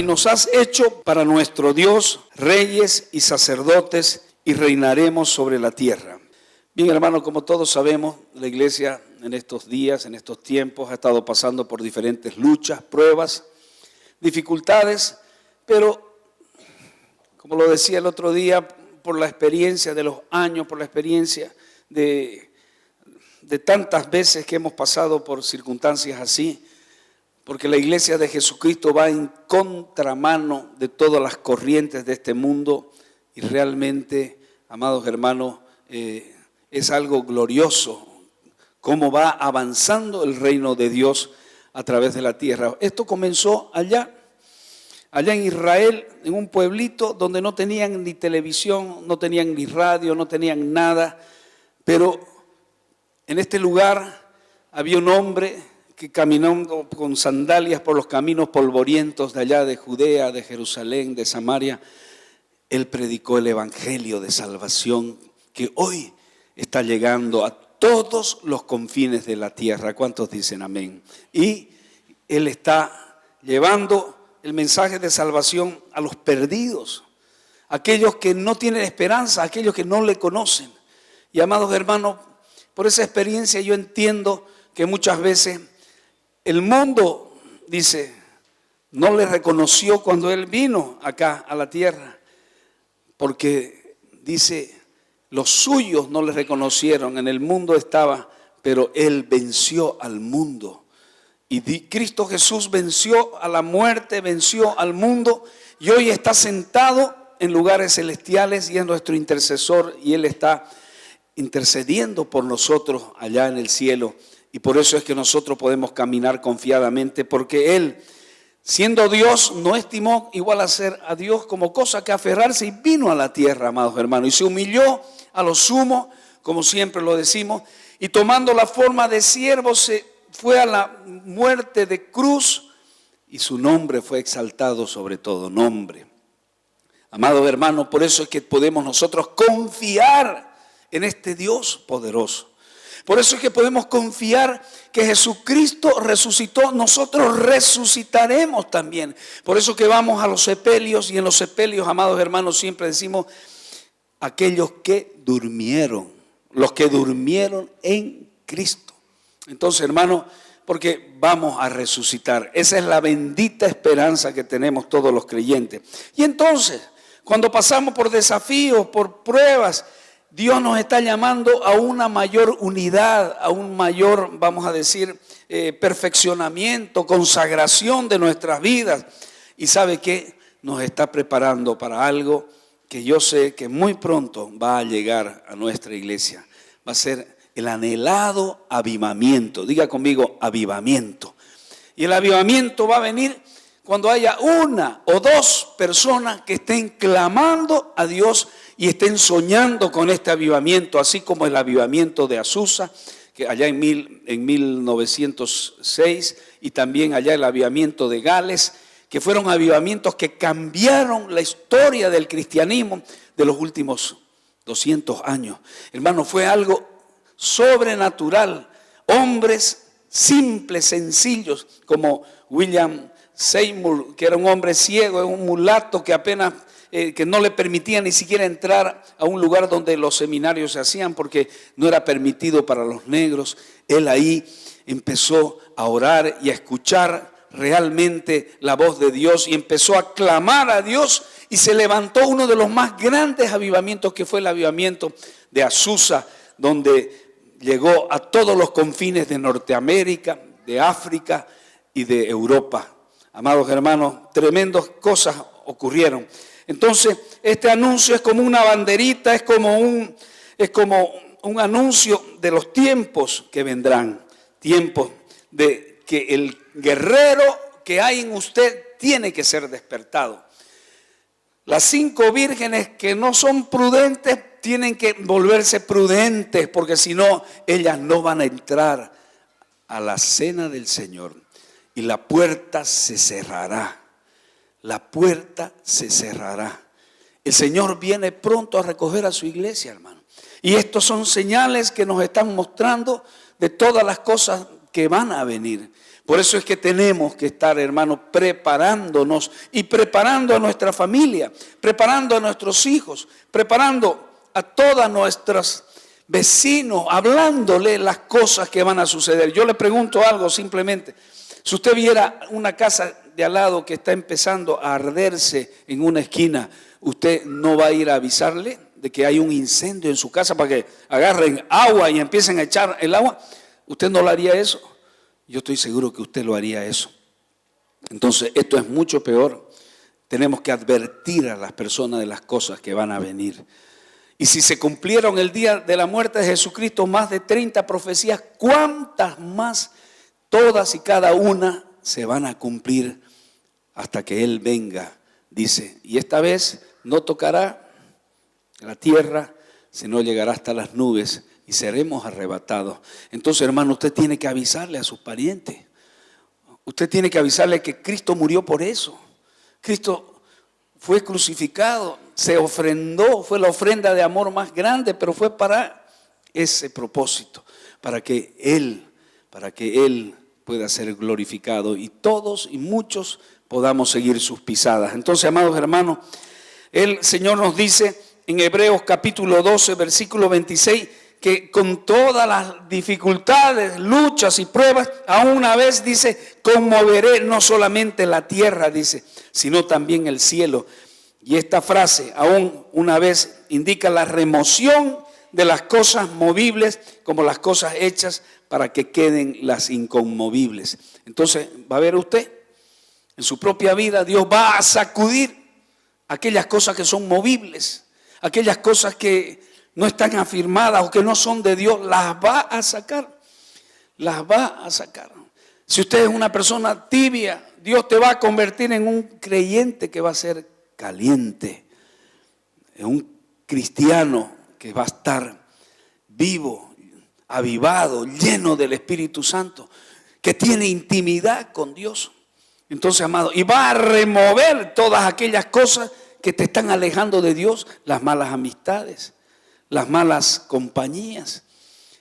y nos has hecho para nuestro Dios reyes y sacerdotes y reinaremos sobre la tierra. Bien, hermano, como todos sabemos, la iglesia en estos días, en estos tiempos, ha estado pasando por diferentes luchas, pruebas, dificultades, pero como lo decía el otro día, por la experiencia de los años, por la experiencia de tantas veces que hemos pasado por circunstancias así, porque la iglesia de Jesucristo va en contramano de todas las corrientes de este mundo y realmente, amados hermanos, es algo glorioso cómo va avanzando el reino de Dios a través de la tierra. Esto comenzó allá en Israel, en un pueblito donde no tenían ni televisión, no tenían ni radio, no tenían nada, pero en este lugar había un hombre que caminando con sandalias por los caminos polvorientos de allá de Judea, de Jerusalén, de Samaria, él predicó el evangelio de salvación que hoy está llegando a todos los confines de la tierra. ¿Cuántos dicen amén? Y él está llevando el mensaje de salvación a los perdidos, aquellos que no tienen esperanza, aquellos que no le conocen. Y amados hermanos, por esa experiencia yo entiendo que muchas veces el mundo, dice, no le reconoció cuando él vino acá a la tierra, porque dice, los suyos no le reconocieron, en el mundo estaba, pero él venció al mundo. Y Cristo Jesús venció a la muerte, venció al mundo y hoy está sentado en lugares celestiales y es nuestro intercesor y Él está intercediendo por nosotros allá en el cielo. Y por eso es que nosotros podemos caminar confiadamente, porque Él, siendo Dios, no estimó igual a ser a Dios como cosa que aferrarse y vino a la tierra, amados hermanos, y se humilló a lo sumo, como siempre lo decimos, y tomando la forma de siervo se fue a la muerte de cruz y su nombre fue exaltado sobre todo nombre. Amados hermanos, por eso es que podemos nosotros confiar en este Dios poderoso. Por eso es que podemos confiar que Jesucristo resucitó, nosotros resucitaremos también. Por eso que vamos a los sepelios y en los sepelios, amados hermanos, siempre decimos aquellos que durmieron, los que durmieron en Cristo. Entonces, hermano, porque vamos a resucitar. Esa es la bendita esperanza que tenemos todos los creyentes. Y entonces, cuando pasamos por desafíos, por pruebas, Dios nos está llamando a una mayor unidad, a un mayor, vamos a decir, perfeccionamiento, consagración de nuestras vidas. Y ¿sabe qué? Nos está preparando para algo que yo sé que muy pronto va a llegar a nuestra iglesia. Va a ser el anhelado avivamiento. Diga conmigo, avivamiento. Y el avivamiento va a venir cuando haya una o dos personas que estén clamando a Dios y estén soñando con este avivamiento, así como el avivamiento de Azusa, que allá en 1906, y también allá el avivamiento de Gales, que fueron avivamientos que cambiaron la historia del cristianismo de los últimos 200 años. Hermano, fue algo sobrenatural. Hombres simples, sencillos, como William Seymour, que era un hombre ciego, un mulato que apenas, que no le permitía ni siquiera entrar a un lugar donde los seminarios se hacían porque no era permitido para los negros. Él ahí empezó a orar y a escuchar realmente la voz de Dios y empezó a clamar a Dios y se levantó uno de los más grandes avivamientos, que fue el avivamiento de Azusa, donde llegó a todos los confines de Norteamérica, de África y de Europa. Amados hermanos, tremendas cosas ocurrieron. Entonces, este anuncio es como una banderita, es como un anuncio de los tiempos que vendrán. Tiempos de que el guerrero que hay en usted tiene que ser despertado. Las 5 vírgenes que no son prudentes tienen que volverse prudentes, porque si no, ellas no van a entrar a la cena del Señor y la puerta se cerrará. La puerta se cerrará. El Señor viene pronto a recoger a su iglesia, hermano. Y estos son señales que nos están mostrando de todas las cosas que van a venir. Por eso es que tenemos que estar, hermanos, preparándonos y preparando a nuestra familia, preparando a nuestros hijos, preparando a todos nuestros vecinos, hablándole las cosas que van a suceder. Yo le pregunto algo simplemente. Si usted viera una casa de al lado que está empezando a arderse en una esquina, ¿usted no va a ir a avisarle de que hay un incendio en su casa para que agarren agua y empiecen a echar el agua? ¿Usted no lo haría eso? Yo estoy seguro que usted lo haría eso. Entonces, esto es mucho peor. Tenemos que advertir a las personas de las cosas que van a venir. Y si se cumplieron el día de la muerte de Jesucristo más de 30 profecías, ¿cuántas más? Todas y cada una se van a cumplir hasta que Él venga, dice. Y esta vez no tocará la tierra, sino llegará hasta las nubes y seremos arrebatados. Entonces, hermano, usted tiene que avisarle a sus parientes. Usted tiene que avisarle que Cristo murió por eso. Cristo fue crucificado, se ofrendó, fue la ofrenda de amor más grande, pero fue para ese propósito, para que Él pueda ser glorificado y todos y muchos podamos seguir sus pisadas. Entonces, amados hermanos, el Señor nos dice en Hebreos capítulo 12, versículo 26, que con todas las dificultades, luchas y pruebas, aún una vez dice, conmoveré no solamente la tierra, dice, sino también el cielo. Y esta frase, aún una vez, indica la remoción de las cosas movibles como las cosas hechas para que queden las inconmovibles. Entonces, va a ver usted, en su propia vida, Dios va a sacudir aquellas cosas que son movibles, aquellas cosas que no están afirmadas o que no son de Dios, las va a sacar, las va a sacar. Si usted es una persona tibia, Dios te va a convertir en un creyente que va a ser caliente, en un cristiano que va a estar vivo, avivado, lleno del Espíritu Santo, que tiene intimidad con Dios. Entonces, amado, y va a remover todas aquellas cosas que te están alejando de Dios, las malas amistades, las malas compañías,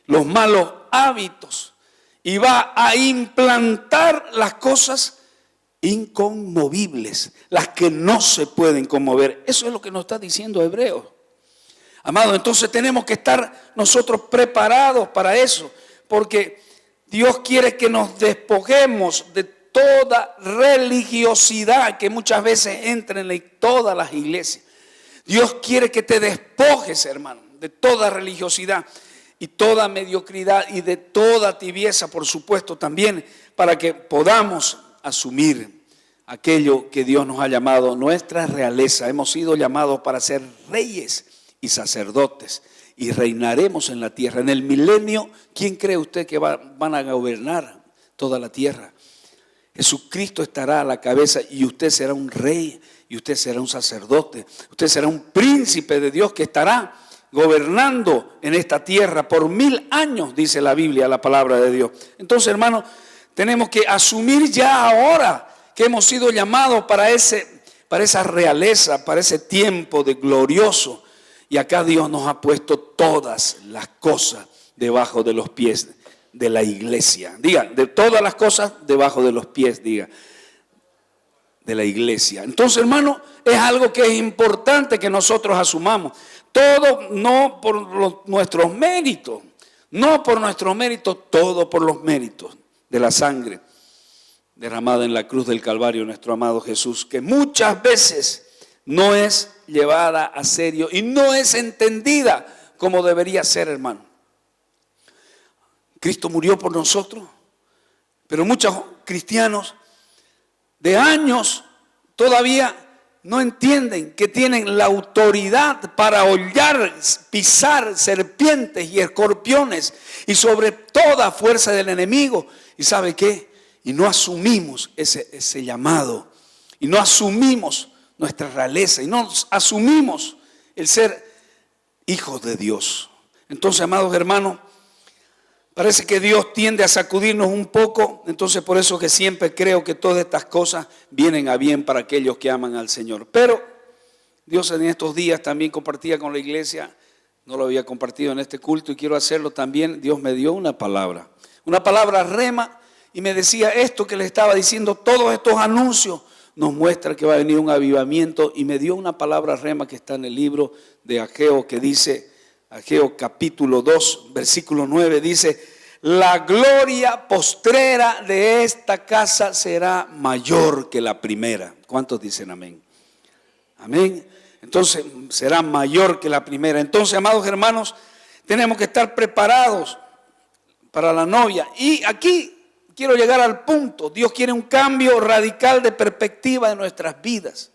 los malos hábitos, y va a implantar las cosas inconmovibles, las que no se pueden conmover. Eso es lo que nos está diciendo Hebreos. Amado, entonces tenemos que estar nosotros preparados para eso, porque Dios quiere que nos despojemos de toda religiosidad que muchas veces entra en todas las iglesias. Dios quiere que te despojes, hermano, de toda religiosidad y toda mediocridad y de toda tibieza, por supuesto, también, para que podamos asumir aquello que Dios nos ha llamado, nuestra realeza. Hemos sido llamados para ser reyes y sacerdotes y reinaremos en la tierra. En el milenio, ¿quién cree usted que van a gobernar toda la tierra? Jesucristo estará a la cabeza y usted será un rey y usted será un sacerdote. Usted será un príncipe de Dios que estará gobernando en esta tierra por 1000 años, dice la Biblia, la palabra de Dios. Entonces, hermanos, tenemos que asumir ya ahora que hemos sido llamados para esa realeza, para ese tiempo de glorioso. Y acá Dios nos ha puesto todas las cosas debajo de los pies de la iglesia. Diga, de todas las cosas debajo de los pies, diga, de la iglesia. Entonces, hermano, es algo que es importante que nosotros asumamos. Todo no por nuestros méritos, no por nuestros méritos, todo por los méritos de la sangre derramada en la cruz del Calvario, nuestro amado Jesús, que muchas veces no es llevada a serio y no es entendida como debería ser, hermano. Cristo murió por nosotros, pero muchos cristianos de años todavía no entienden que tienen la autoridad para hollar, pisar serpientes y escorpiones y sobre toda fuerza del enemigo. ¿Y sabe qué? Y no asumimos ese llamado, y no asumimos nuestra realeza, y no asumimos el ser hijos de Dios. Entonces, amados hermanos, parece que Dios tiende a sacudirnos un poco. Entonces, por eso que siempre creo que todas estas cosas vienen a bien para aquellos que aman al Señor. Pero Dios en estos días también compartía con la iglesia, no lo había compartido en este culto y quiero hacerlo también. Dios me dio una palabra rema, y me decía esto que le estaba diciendo, todos estos anuncios nos muestran que va a venir un avivamiento, y me dio una palabra rema que está en el libro de Ageo, que dice, Ageo capítulo 2, versículo 9, dice: la gloria postrera de esta casa será mayor que la primera. ¿Cuántos dicen amén? Amén. Entonces será mayor que la primera. Entonces, amados hermanos, tenemos que estar preparados para la novia. Y aquí quiero llegar al punto. Dios quiere un cambio radical de perspectiva de nuestras vidas.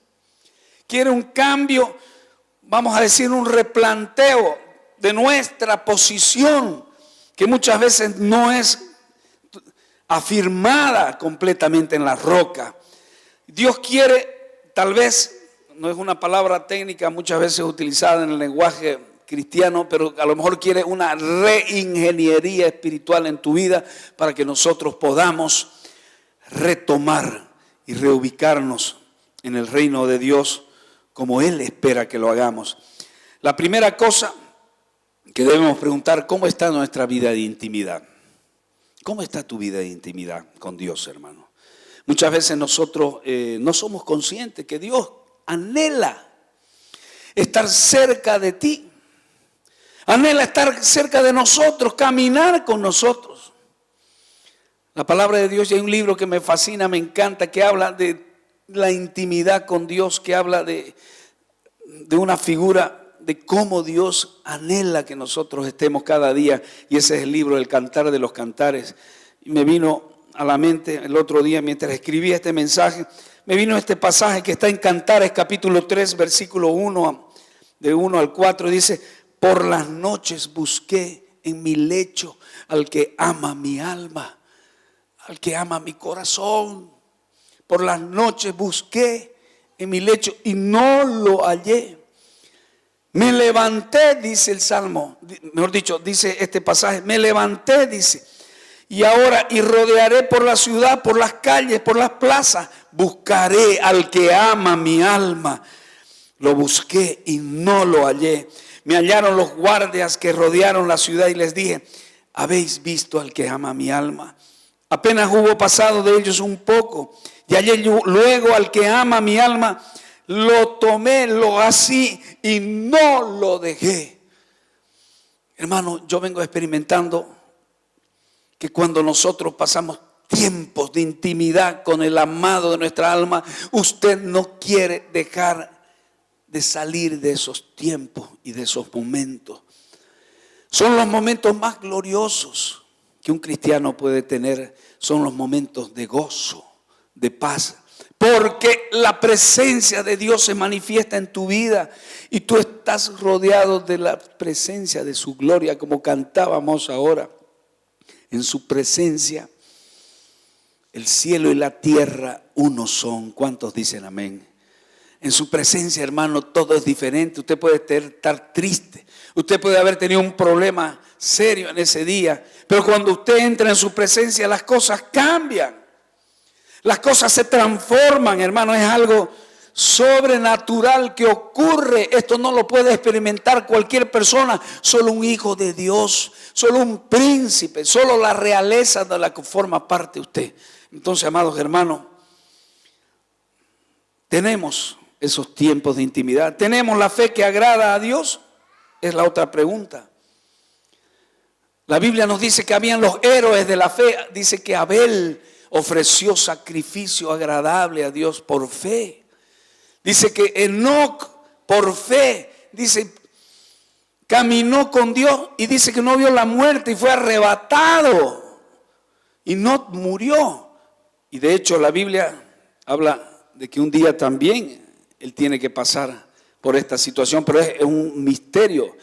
Quiere un cambio, vamos a decir, un replanteo de nuestra posición, que muchas veces no es afirmada completamente en la roca. Dios quiere, tal vez, no es una palabra técnica muchas veces utilizada en el lenguaje cristiano, pero a lo mejor quiere una reingeniería espiritual en tu vida para que nosotros podamos retomar y reubicarnos en el reino de Dios como Él espera que lo hagamos. La primera cosa que debemos preguntar: ¿cómo está nuestra vida de intimidad? ¿Cómo está tu vida de intimidad con Dios, hermano? Muchas veces nosotros no somos conscientes que Dios anhela estar cerca de ti. Anhela estar cerca de nosotros, caminar con nosotros. La palabra de Dios, y hay un libro que me fascina, me encanta, que habla de la intimidad con Dios, que habla de una figura de cómo Dios anhela que nosotros estemos cada día, y ese es el libro El Cantar de los Cantares. Y me vino a la mente el otro día, mientras escribía este mensaje, me vino este pasaje que está en Cantares capítulo 3, versículo 1, de 1 al 4, dice: por las noches busqué en mi lecho al que ama mi alma, al que ama mi corazón. Por las noches busqué en mi lecho y no lo hallé. Me levanté, dice el Salmo, mejor dicho, dice este pasaje, me levanté, dice, y rodearé por la ciudad, por las calles, por las plazas, buscaré al que ama mi alma. Lo busqué y no lo hallé. Me hallaron los guardias que rodearon la ciudad y les dije: ¿habéis visto al que ama mi alma? Apenas hubo pasado de ellos un poco y hallé luego al que ama mi alma. Lo tomé, lo así y no lo dejé. Hermano, yo vengo experimentando que cuando nosotros pasamos tiempos de intimidad con el amado de nuestra alma, usted no quiere dejar de salir de esos tiempos y de esos momentos. Son los momentos más gloriosos que un cristiano puede tener. Son los momentos de gozo, de paz, porque la presencia de Dios se manifiesta en tu vida y tú estás rodeado de la presencia de su gloria, como cantábamos ahora. En su presencia el cielo y la tierra uno son. ¿Cuántos dicen amén? En su presencia, hermano, todo es diferente. Usted puede estar triste, usted puede haber tenido un problema serio en ese día, pero cuando usted entra en su presencia, las cosas cambian. Las cosas se transforman, hermano. Es algo sobrenatural que ocurre. Esto no lo puede experimentar cualquier persona, solo un hijo de Dios, solo un príncipe, solo la realeza de la que forma parte usted. Entonces, amados hermanos, tenemos esos tiempos de intimidad. ¿Tenemos la fe que agrada a Dios? Es la otra pregunta. La Biblia nos dice que habían los héroes de la fe. Dice que Abel ofreció sacrificio agradable a Dios por fe. Dice que Enoc por fe, dice, caminó con Dios y dice que no vio la muerte y fue arrebatado y no murió. Y de hecho la Biblia habla de que un día también él tiene que pasar por esta situación, pero es un misterio,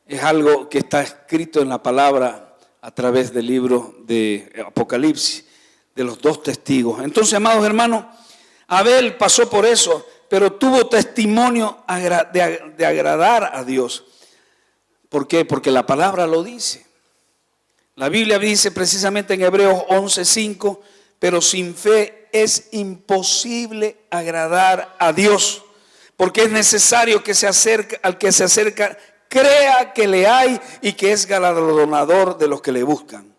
es algo que está escrito en la palabra a través del libro de Apocalipsis, de los dos testigos. Entonces, amados hermanos, Abel pasó por eso, pero tuvo testimonio de agradar a Dios. ¿Por qué? Porque la palabra lo dice. La Biblia dice precisamente en Hebreos 11:5, pero sin fe es imposible agradar a Dios, porque es necesario que al que se acerca crea que le hay y que es galardonador de los que le buscan.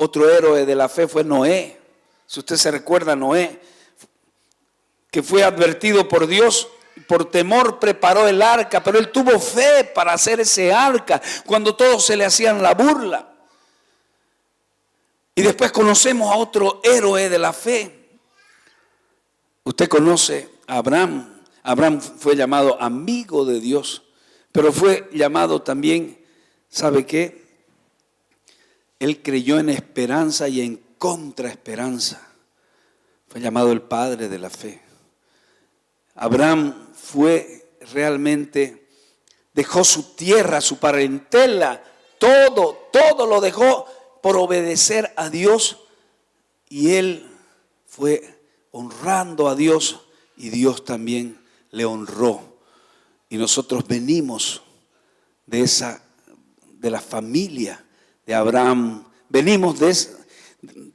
Otro héroe de la fe fue Noé. Si usted se recuerda, Noé, que fue advertido por Dios, por temor preparó el arca, pero él tuvo fe para hacer ese arca cuando todos se le hacían la burla. Y después conocemos a otro héroe de la fe. Usted conoce a Abraham. Abraham fue llamado amigo de Dios, pero fue llamado también, ¿sabe qué? Él creyó en esperanza y en contraesperanza. Fue llamado el padre de la fe. Abraham fue realmente, dejó su tierra, su parentela, todo lo dejó por obedecer a Dios, y él fue honrando a Dios y Dios también le honró. Y nosotros venimos de la familia de Abraham, venimos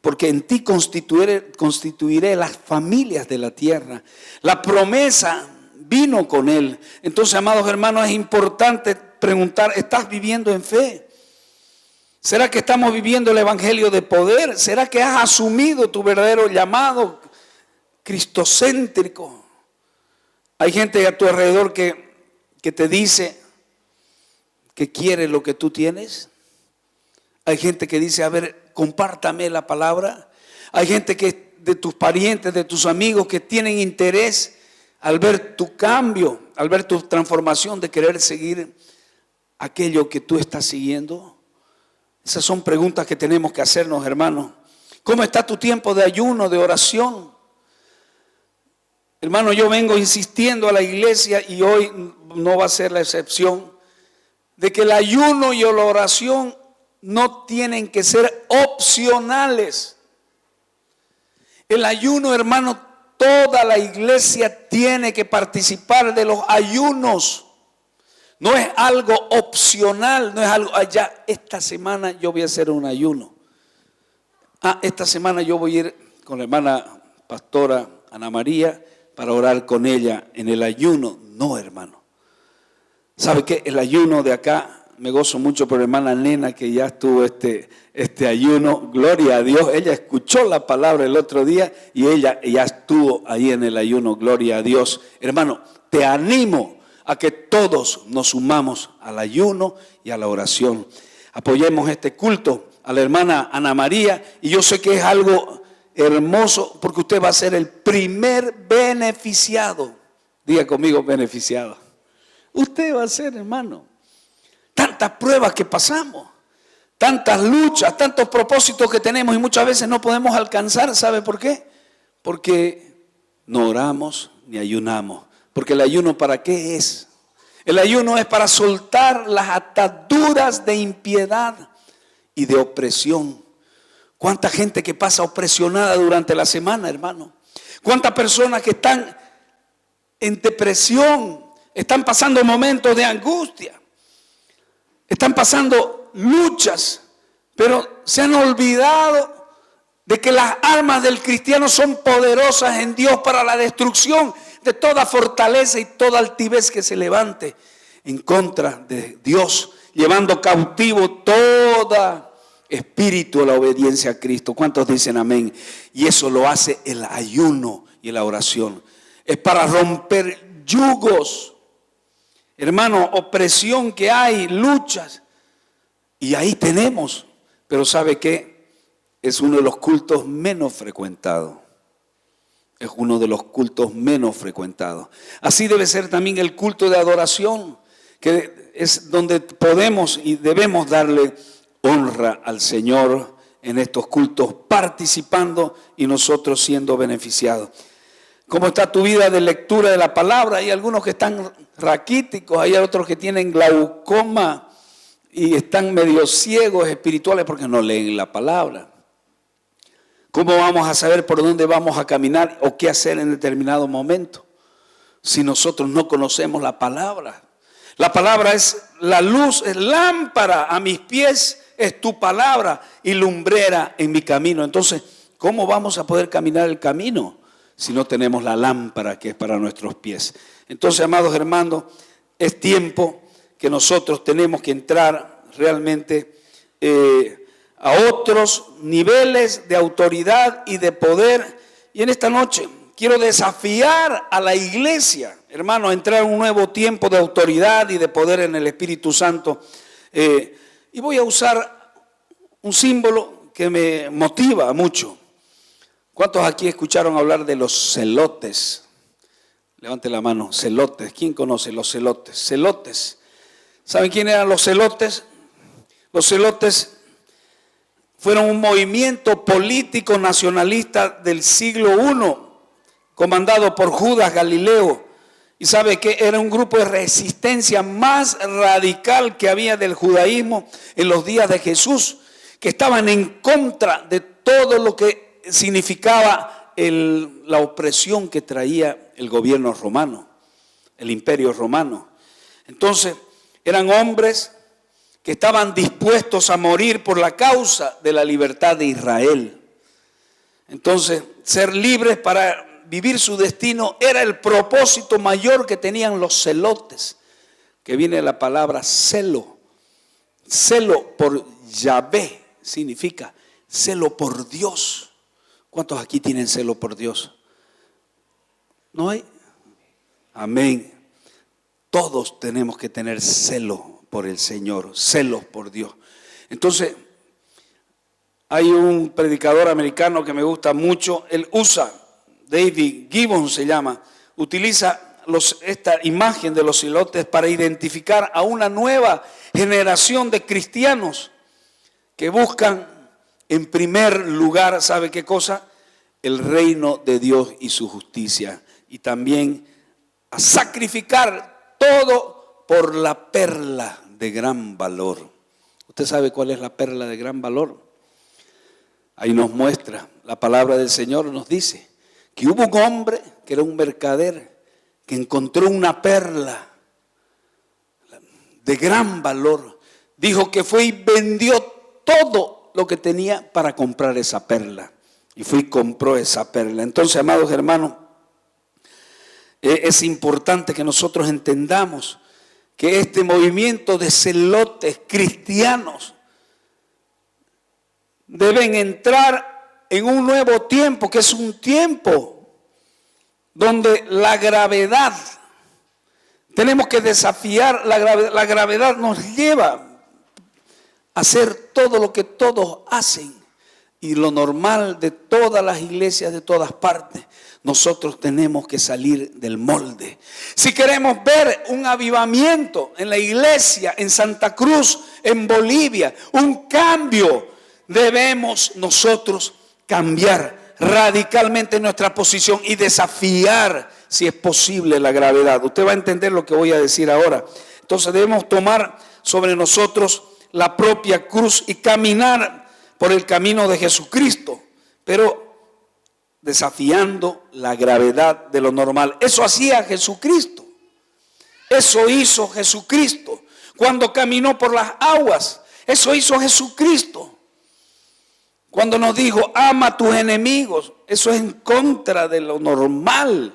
porque en ti constituiré las familias de la tierra. La promesa vino con él. Entonces, amados hermanos, es importante preguntar, ¿estás viviendo en fe? ¿Será que estamos viviendo el evangelio de poder? ¿Será que has asumido tu verdadero llamado cristocéntrico? Hay gente a tu alrededor que te dice que quiere lo que tú tienes. Hay gente que dice, a ver, compártame la palabra. Hay gente que de tus parientes, de tus amigos, que tienen interés al ver tu cambio, al ver tu transformación, de querer seguir aquello que tú estás siguiendo. Esas son preguntas que tenemos que hacernos, hermanos. ¿Cómo está tu tiempo de ayuno, de oración? Hermano, yo vengo insistiendo a la iglesia, y hoy no va a ser la excepción, de que el ayuno y la oración no tienen que ser opcionales. El ayuno, hermano, toda la iglesia tiene que participar de los ayunos. No es algo opcional, no es algo, ya esta semana yo voy a hacer un ayuno. Esta semana yo voy a ir con la hermana pastora Ana María para orar con ella en el ayuno. No, hermano. ¿Sabe qué? El ayuno de acá, me gozo mucho por la hermana Nena, que ya estuvo este ayuno. Gloria a Dios. Ella escuchó la palabra el otro día y ella ya estuvo ahí en el ayuno. Gloria a Dios. Hermano, te animo a que todos nos sumamos al ayuno y a la oración. Apoyemos este culto a la hermana Ana María, y yo sé que es algo hermoso porque usted va a ser el primer beneficiado. Diga conmigo, beneficiado. Usted va a ser, hermano. Tantas pruebas que pasamos, tantas luchas, tantos propósitos que tenemos, y muchas veces no podemos alcanzar. ¿Sabe por qué? Porque no oramos ni ayunamos. Porque el ayuno, ¿para qué es? El ayuno es para soltar las ataduras de impiedad y de opresión. ¿Cuánta gente que pasa opresionada durante la semana, hermano? ¿Cuántas personas que están en depresión, están pasando momentos de angustia? Están pasando luchas, pero se han olvidado de que las armas del cristiano son poderosas en Dios para la destrucción de toda fortaleza y toda altivez que se levante en contra de Dios, llevando cautivo todo espíritu a la obediencia a Cristo. ¿Cuántos dicen amén? Y eso lo hace el ayuno y la oración. Es para romper yugos. Hermano, opresión que hay, luchas, y ahí tenemos. Pero ¿sabe qué? Es uno de los cultos menos frecuentados. Es uno de los cultos menos frecuentados. Así debe ser también el culto de adoración, que es donde podemos y debemos darle honra al Señor en estos cultos, participando y nosotros siendo beneficiados. ¿Cómo está tu vida de lectura de la palabra? Hay algunos que están raquíticos, hay otros que tienen glaucoma y están medio ciegos espirituales porque no leen la palabra. ¿Cómo vamos a saber por dónde vamos a caminar o qué hacer en determinado momento si nosotros no conocemos la palabra? La palabra es la luz, es lámpara a mis pies, es tu palabra y lumbrera en mi camino. Entonces, ¿cómo vamos a poder caminar el camino si no tenemos la lámpara que es para nuestros pies? Entonces, amados hermanos, es tiempo que nosotros tenemos que entrar realmente a otros niveles de autoridad y de poder. Y en esta noche quiero desafiar a la iglesia, hermano, a entrar en un nuevo tiempo de autoridad y de poder en el Espíritu Santo. Y voy a usar un símbolo que me motiva mucho. ¿Cuántos aquí escucharon hablar de los celotes? Levante la mano, celotes. ¿Quién conoce los celotes? Celotes. ¿Saben quién eran los celotes? Los celotes fueron un movimiento político nacionalista del siglo I, comandado por Judas Galileo. Y sabe que era un grupo de resistencia más radical que había del judaísmo en los días de Jesús, que estaban en contra de todo lo que significaba la opresión que traía el gobierno romano, el imperio romano. Entonces, eran hombres que estaban dispuestos a morir por la causa de la libertad de Israel. Entonces, ser libres para vivir su destino era el propósito mayor que tenían los celotes, que viene de la palabra celo. Celo por Yahvé significa celo por Dios. ¿Cuántos aquí tienen celo por Dios? ¿No hay? Amén. Todos tenemos que tener celo por el Señor, celos por Dios. Entonces, hay un predicador americano que me gusta mucho, él usa, David Gibbons se llama, utiliza esta imagen de los celotes para identificar a una nueva generación de cristianos que buscan en primer lugar, ¿sabe qué cosa? El reino de Dios y su justicia. Y también a sacrificar todo por la perla de gran valor. ¿Usted sabe cuál es la perla de gran valor? Ahí nos muestra, la palabra del Señor nos dice que hubo un hombre que era un mercader que encontró una perla de gran valor. Dijo que fue y vendió todo lo que tenía para comprar esa perla. Y fue y compró esa perla. Entonces, amados hermanos, es importante que nosotros entendamos que este movimiento de celotes cristianos deben entrar en un nuevo tiempo, que es un tiempo donde la gravedad, tenemos que desafiar la gravedad. La gravedad nos lleva a hacer todo lo que todos hacen y lo normal de todas las iglesias de todas partes. Nosotros tenemos que salir del molde. Si queremos ver un avivamiento en la iglesia, en Santa Cruz, en Bolivia, un cambio, debemos nosotros cambiar radicalmente nuestra posición y desafiar, si es posible, la gravedad. Usted va a entender lo que voy a decir ahora. Entonces debemos tomar sobre nosotros la propia cruz y caminar por el camino de Jesucristo, pero desafiando la gravedad de lo normal. Eso hacía Jesucristo. Eso hizo Jesucristo cuando caminó por las aguas. Eso hizo Jesucristo cuando nos dijo: ama a tus enemigos. Eso es en contra de lo normal.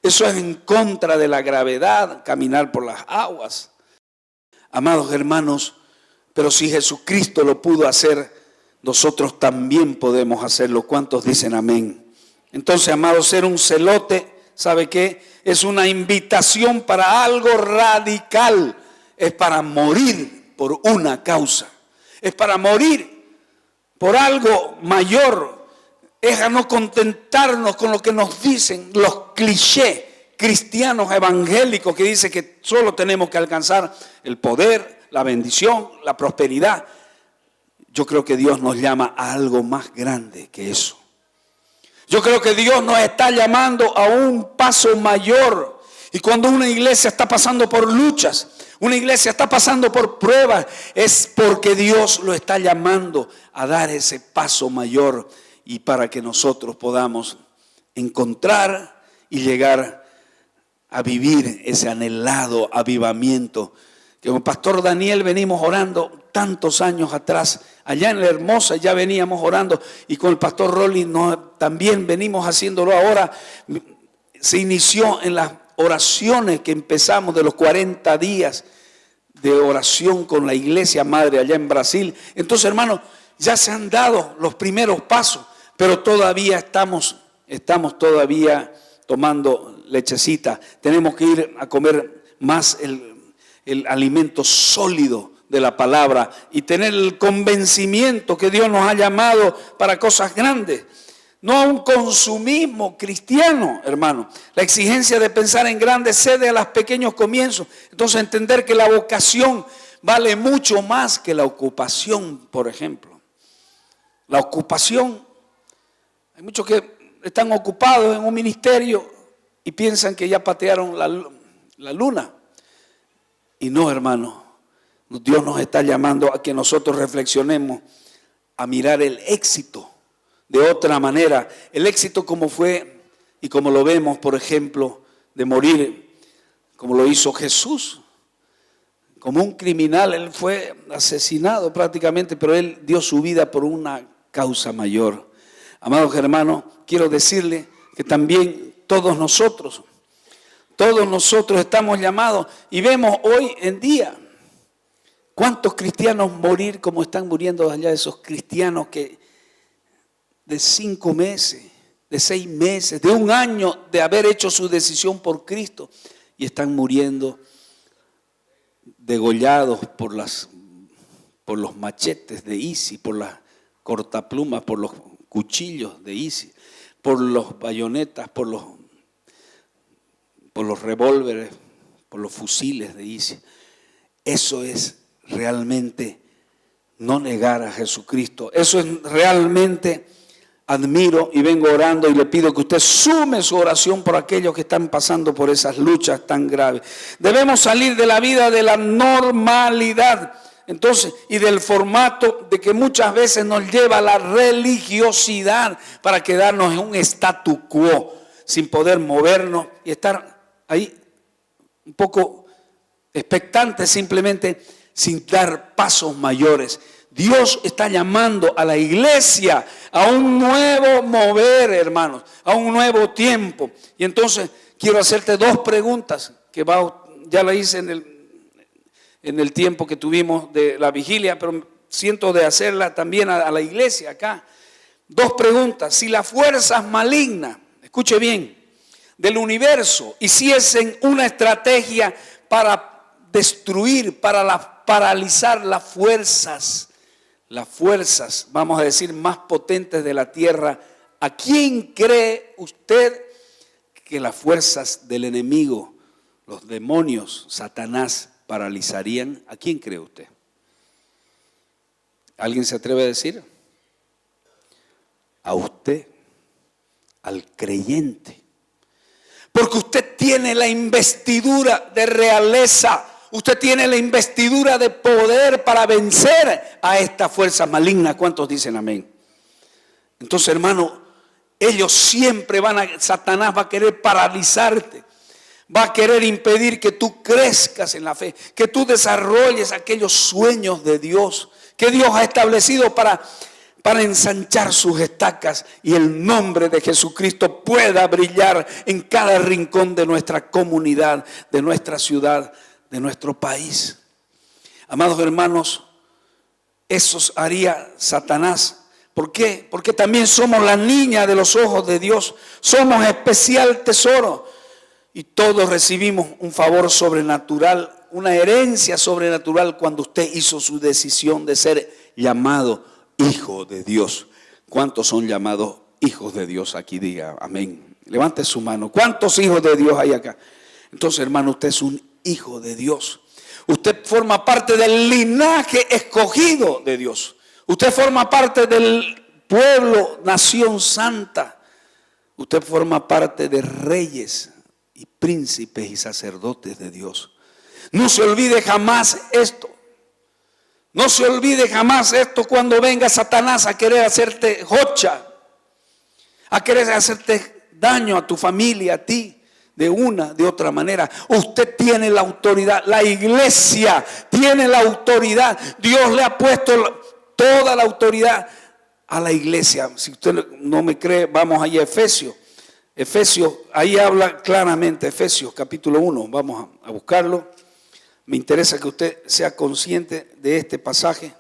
Eso es en contra de la gravedad, caminar por las aguas. Amados hermanos, pero si Jesucristo lo pudo hacer, nosotros también podemos hacerlo. ¿Cuántos dicen amén? Entonces, amados, ser un celote, ¿sabe qué? Es una invitación para algo radical. Es para morir por una causa. Es para morir por algo mayor. Es a no contentarnos con lo que nos dicen los clichés cristianos evangélicos que dicen que solo tenemos que alcanzar el poder, la bendición, la prosperidad. Yo creo que Dios nos llama a algo más grande que eso. Yo creo que Dios nos está llamando a un paso mayor. Y cuando una iglesia está pasando por luchas, una iglesia está pasando por pruebas, es porque Dios lo está llamando a dar ese paso mayor y para que nosotros podamos encontrar y llegar a vivir ese anhelado avivamiento. Que con Pastor Daniel venimos orando tantos años atrás, allá en La Hermosa ya veníamos orando, y con el Pastor Rolly también venimos haciéndolo ahora. Se inició en las oraciones que empezamos de los 40 días de oración con la iglesia madre allá en Brasil. Entonces, hermanos, ya se han dado los primeros pasos, pero todavía estamos todavía tomando lechecita. Tenemos que ir a comer más el alimento sólido de la palabra y tener el convencimiento que Dios nos ha llamado para cosas grandes. No a un consumismo cristiano, hermano. La exigencia de pensar en grande cede a los pequeños comienzos. Entonces entender que la vocación vale mucho más que la ocupación, por ejemplo. La ocupación, hay muchos que están ocupados en un ministerio y piensan que ya patearon la luna. Y no, hermano. Dios nos está llamando a que nosotros reflexionemos, a mirar el éxito de otra manera. El éxito como fue y como lo vemos, por ejemplo, de morir, como lo hizo Jesús. Como un criminal, él fue asesinado prácticamente, pero él dio su vida por una causa mayor. Amados hermanos, quiero decirle que también todos nosotros estamos llamados y vemos hoy en día cuántos cristianos morir como están muriendo allá esos cristianos que de 5 meses, de 6 meses, de 1 año de haber hecho su decisión por Cristo y están muriendo degollados por los machetes de ISIS, por las cortaplumas, por los cuchillos de ISIS, por los bayonetas, por los revólveres, por los fusiles de ISIS. Eso es realmente no negar a Jesucristo. Eso es realmente, admiro y vengo orando y le pido que usted sume su oración por aquellos que están pasando por esas luchas tan graves. Debemos salir de la vida de la normalidad, entonces, y del formato de que muchas veces nos lleva a la religiosidad para quedarnos en un statu quo, sin poder movernos y estar ahí un poco expectantes simplemente, sin dar pasos mayores. Dios está llamando a la iglesia a un nuevo mover, hermanos, a un nuevo tiempo. Y entonces quiero hacerte 2 preguntas que ya la hice en el tiempo que tuvimos de la vigilia, pero siento de hacerla también a la iglesia acá. 2 preguntas. Si las fuerzas malignas, escuche bien, del universo hiciesen una estrategia para destruir, para paralizar las fuerzas, vamos a decir, más potentes de la tierra, ¿a quién cree usted que las fuerzas del enemigo, los demonios, Satanás, paralizarían? ¿A quién cree usted? ¿Alguien se atreve a decir? A usted, al creyente. Porque usted tiene la investidura de realeza. Usted tiene la investidura de poder para vencer a esta fuerza maligna. ¿Cuántos dicen amén? Entonces, hermano, ellos siempre Satanás va a querer paralizarte. Va a querer impedir que tú crezcas en la fe, que tú desarrolles aquellos sueños de Dios, que Dios ha establecido para ensanchar sus estacas y el nombre de Jesucristo pueda brillar en cada rincón de nuestra comunidad, de nuestra ciudad, de nuestro país. Amados hermanos, eso haría Satanás. ¿Por qué? Porque también somos la niña de los ojos de Dios. Somos especial tesoro. Y todos recibimos un favor sobrenatural, una herencia sobrenatural cuando usted hizo su decisión de ser llamado hijo de Dios. ¿Cuántos son llamados hijos de Dios aquí? Diga amén. Levante su mano. ¿Cuántos hijos de Dios hay acá? Entonces, hermano, usted es un hijo de Dios. Usted forma parte del linaje escogido de Dios. Usted forma parte del pueblo, nación santa. Usted forma parte de reyes y príncipes y sacerdotes de Dios. No se olvide jamás esto. No se olvide jamás esto cuando venga Satanás a querer hacerte jocha, a querer hacerte daño a tu familia, a ti. De otra manera. Usted tiene la autoridad, la iglesia tiene la autoridad. Dios le ha puesto toda la autoridad a la iglesia. Si usted no me cree, vamos ahí a Efesios. Efesios, ahí habla claramente, Efesios capítulo 1, vamos a buscarlo. Me interesa que usted sea consciente de este pasaje.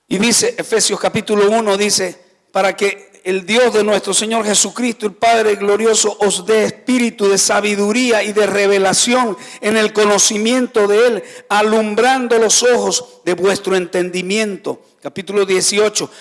Y dice, Efesios capítulo 1 dice, para que el Dios de nuestro Señor Jesucristo, el Padre glorioso, os dé espíritu de sabiduría y de revelación en el conocimiento de Él, alumbrando los ojos de vuestro entendimiento. Capítulo 18,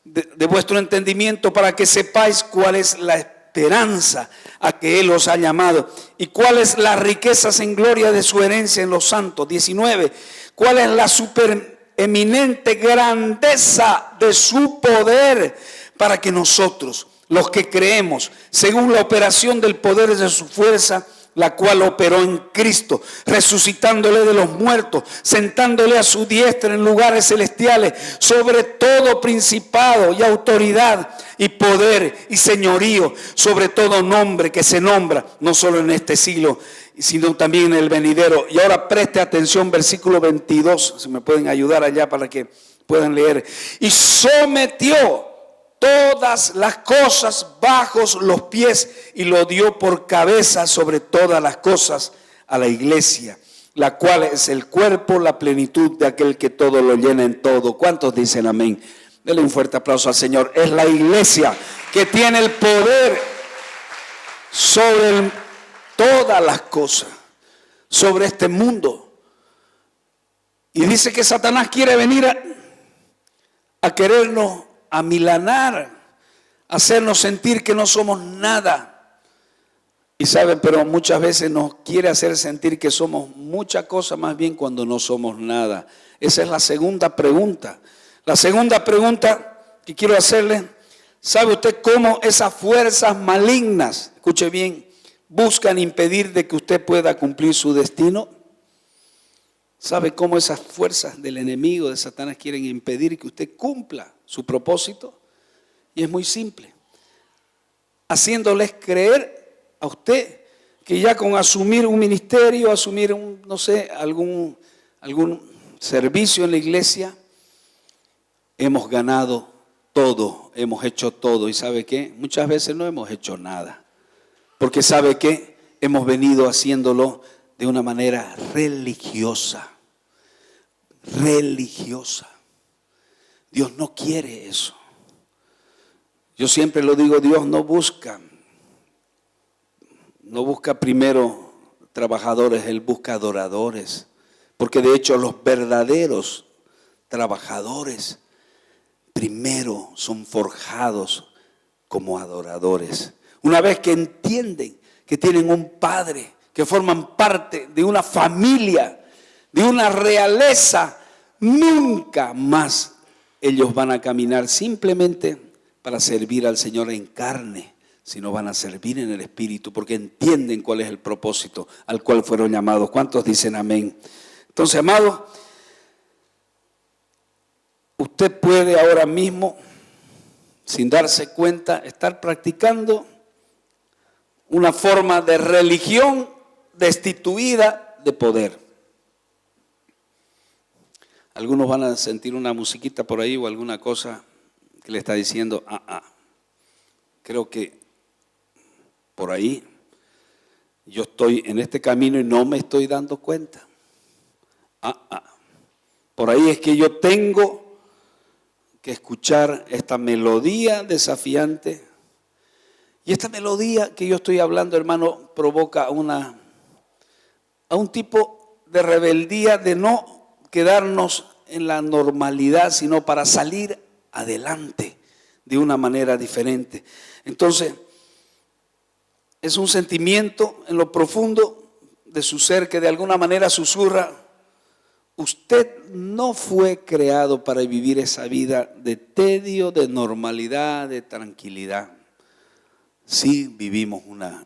de vuestro entendimiento, para que sepáis cuál es la esperanza a que Él os ha llamado y cuáles las riquezas en gloria de su herencia en los santos. 19, cuál es la supereminente grandeza de su poder para que nosotros, los que creemos, según la operación del poder de su fuerza, la cual operó en Cristo, resucitándole de los muertos, sentándole a su diestra en lugares celestiales, sobre todo principado y autoridad y poder y señorío, sobre todo nombre que se nombra, no solo en este siglo, sino también en el venidero. Y ahora preste atención, versículo 22, si me pueden ayudar allá para que puedan leer. Y sometió todas las cosas bajo los pies y lo dio por cabeza sobre todas las cosas a la iglesia, la cual es el cuerpo, la plenitud de aquel que todo lo llena en todo. ¿Cuántos dicen amén? Denle un fuerte aplauso al Señor. Es la iglesia que tiene el poder sobre todas las cosas, sobre este mundo. Y dice que Satanás quiere venir a querernos amilanar, hacernos sentir que no somos nada. Y saben, pero muchas veces nos quiere hacer sentir que somos mucha cosa, más bien cuando no somos nada. Esa es la segunda pregunta. La segunda pregunta que quiero hacerle: ¿sabe usted cómo esas fuerzas malignas, escuche bien, buscan impedir de que usted pueda cumplir su destino? ¿Sabe cómo esas fuerzas del enemigo, de Satanás, quieren impedir que usted cumpla su propósito? Y es muy simple: haciéndoles creer a usted que ya con asumir un ministerio, asumir algún servicio en la iglesia, hemos ganado todo, hemos hecho todo. ¿Y sabe qué? Muchas veces no hemos hecho nada, porque ¿sabe qué? Hemos venido haciéndolo de una manera religiosa. Dios no quiere eso. Yo siempre lo digo, Dios no busca primero trabajadores, Él busca adoradores. Porque de hecho los verdaderos trabajadores primero son forjados como adoradores. Una vez que entienden que tienen un Padre, que forman parte de una familia, de una realeza, nunca más ellos van a caminar simplemente para servir al Señor en carne, sino van a servir en el Espíritu, porque entienden cuál es el propósito al cual fueron llamados. ¿Cuántos dicen amén? Entonces, amado, usted puede ahora mismo, sin darse cuenta, estar practicando una forma de religión destituida de poder. Algunos van a sentir una musiquita por ahí o alguna cosa que le está diciendo, creo que por ahí yo estoy en este camino y no me estoy dando cuenta. Por ahí es que yo tengo que escuchar esta melodía desafiante. Y esta melodía que yo estoy hablando, hermano, provoca a un tipo de rebeldía de no quedarnos en la normalidad, sino para salir adelante de una manera diferente. Entonces, es un sentimiento en lo profundo de su ser que de alguna manera susurra: usted no fue creado para vivir esa vida de tedio, de normalidad, de tranquilidad. Sí vivimos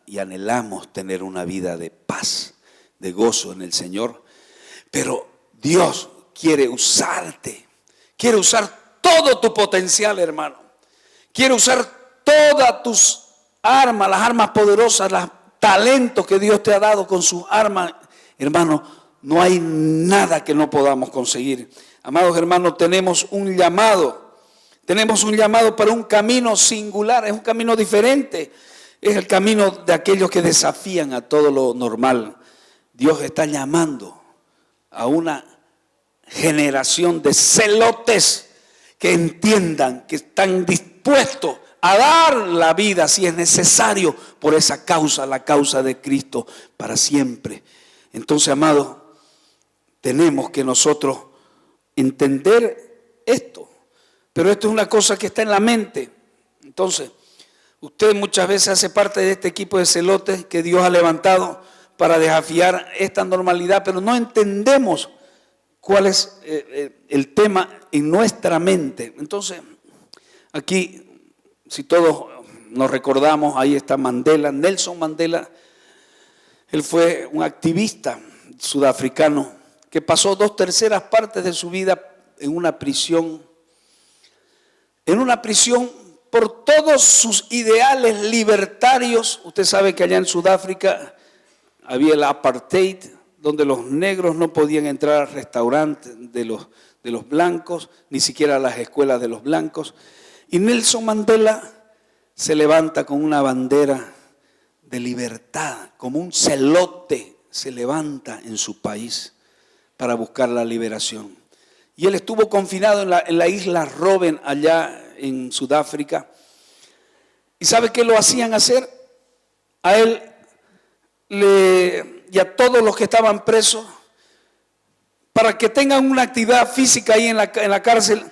y anhelamos tener una vida de paz, de gozo en el Señor, pero Dios quiere usarte, quiere usar todo tu potencial, hermano. Quiere usar todas tus armas, las armas poderosas, los talentos que Dios te ha dado con sus armas. Hermano, no hay nada que no podamos conseguir. Amados hermanos, tenemos un llamado para un camino singular, es un camino diferente. Es el camino de aquellos que desafían a todo lo normal. Dios está llamando a una generación de celotes que entiendan que están dispuestos a dar la vida si es necesario por esa causa, la causa de Cristo para siempre. Entonces, amados, tenemos que nosotros entender esto, pero esto es una cosa que está en la mente. Entonces, usted muchas veces hace parte de este equipo de celotes que Dios ha levantado para desafiar esta normalidad, pero no entendemos cuál es el tema en nuestra mente. Entonces, aquí, si todos nos recordamos, ahí está Mandela, Nelson Mandela. Él fue un activista sudafricano que pasó 2/3 partes de su vida en una prisión por todos sus ideales libertarios. Usted sabe que allá en Sudáfrica había el apartheid, donde los negros no podían entrar al restaurante de los blancos, ni siquiera a las escuelas de los blancos. Y Nelson Mandela se levanta con una bandera de libertad, como un celote se levanta en su país para buscar la liberación. Y él estuvo confinado en la isla Robben, allá en Sudáfrica. ¿Y sabe qué lo hacían hacer? A él y a todos los que estaban presos, para que tengan una actividad física ahí en la cárcel,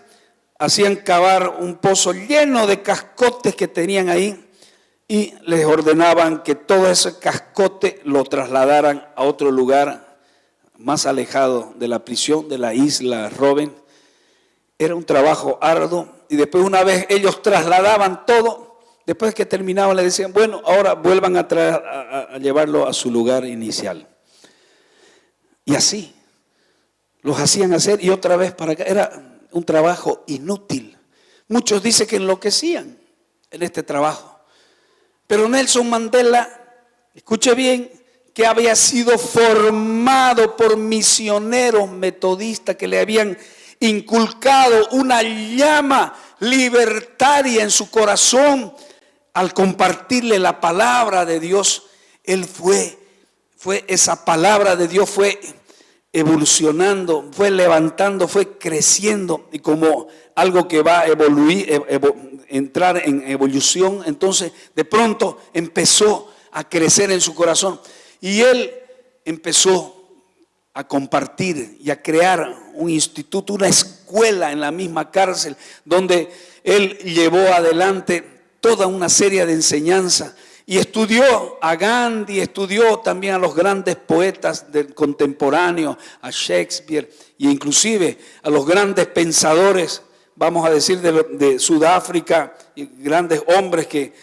hacían cavar un pozo lleno de cascotes que tenían ahí y les ordenaban que todo ese cascote lo trasladaran a otro lugar más alejado de la prisión, de la isla Robben. Era un trabajo arduo y después, una vez ellos trasladaban todo, después que terminaban le decían, bueno, ahora vuelvan a llevarlo a su lugar inicial. Y así los hacían hacer y otra vez para acá. Era un trabajo inútil. Muchos dicen que enloquecían en este trabajo. Pero Nelson Mandela, escuche bien, que había sido formado por misioneros metodistas que le habían inculcado una llama libertaria en su corazón. Al compartirle la palabra de Dios, él esa palabra de Dios fue evolucionando, fue levantando, fue creciendo, y como algo que va a entrar en evolución, entonces de pronto empezó a crecer en su corazón y él empezó a compartir y a crear un instituto, una escuela en la misma cárcel, donde él llevó adelante toda una serie de enseñanzas y estudió a Gandhi, estudió también a los grandes poetas contemporáneos, a Shakespeare e inclusive a los grandes pensadores, vamos a decir, de Sudáfrica, y grandes hombres que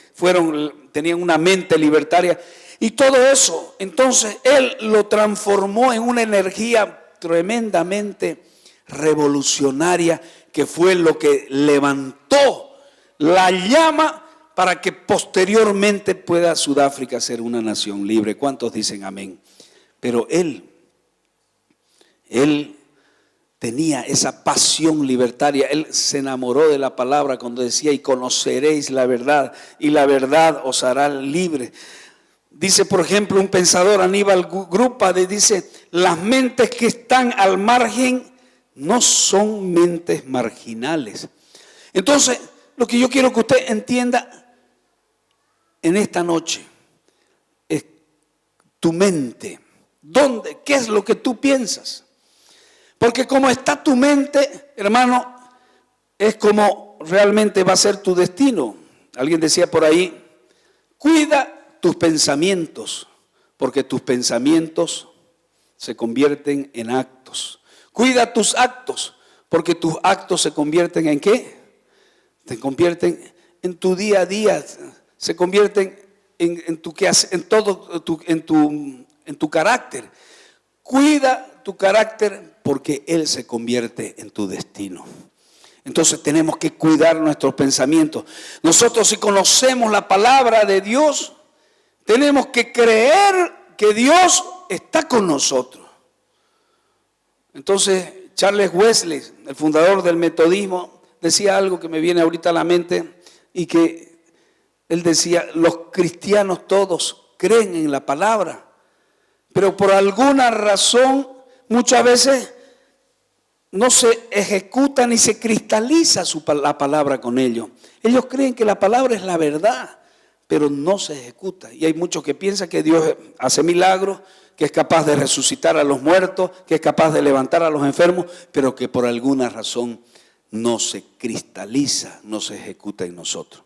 tenían una mente libertaria. Y todo eso, entonces, él lo transformó en una energía tremendamente revolucionaria, que fue lo que levantó la llama para que posteriormente pueda Sudáfrica ser una nación libre. ¿Cuántos dicen amén? Pero él tenía esa pasión libertaria. Él se enamoró de la palabra cuando decía, y conoceréis la verdad, y la verdad os hará libre. Dice, por ejemplo, un pensador, Aníbal Grupa, dice, las mentes que están al margen no son mentes marginales. Entonces, lo que yo quiero que usted entienda en esta noche es tu mente. ¿Dónde? ¿Qué es lo que tú piensas? Porque como está tu mente, hermano, es como realmente va a ser tu destino. Alguien decía por ahí, cuida tus pensamientos, porque tus pensamientos se convierten en actos. Cuida tus actos, porque tus actos se convierten ¿en qué? Se convierten en tu día a día, se convierten en tu carácter. Cuida tu carácter porque él se convierte en tu destino. Entonces tenemos que cuidar nuestros pensamientos. Nosotros, si conocemos la palabra de Dios, tenemos que creer que Dios está con nosotros. Entonces Charles Wesley, el fundador del metodismo, decía algo que me viene ahorita a la mente, y que él decía, los cristianos todos creen en la palabra, pero por alguna razón muchas veces no se ejecuta ni se cristaliza la palabra con ellos. Ellos creen que la palabra es la verdad, pero no se ejecuta. Y hay muchos que piensan que Dios hace milagros, que es capaz de resucitar a los muertos, que es capaz de levantar a los enfermos, pero que por alguna razón no se cristaliza, no se ejecuta en nosotros.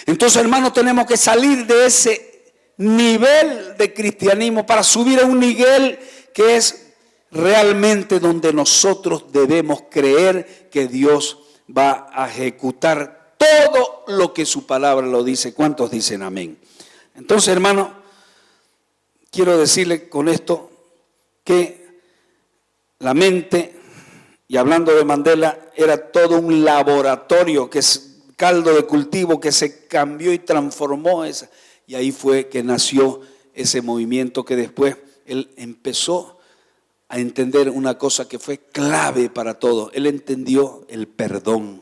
Entonces, hermanos, tenemos que salir de ese nivel de cristianismo para subir a un nivel que es realmente donde nosotros debemos creer que Dios va a ejecutar todo lo que su palabra lo dice. ¿Cuántos dicen amén? Entonces, hermano, quiero decirle con esto que la mente, y hablando de Mandela, era todo un laboratorio, que es caldo de cultivo que se cambió y transformó esa. Y ahí fue que nació ese movimiento que después él empezó a entender una cosa que fue clave para todo. Él entendió el perdón.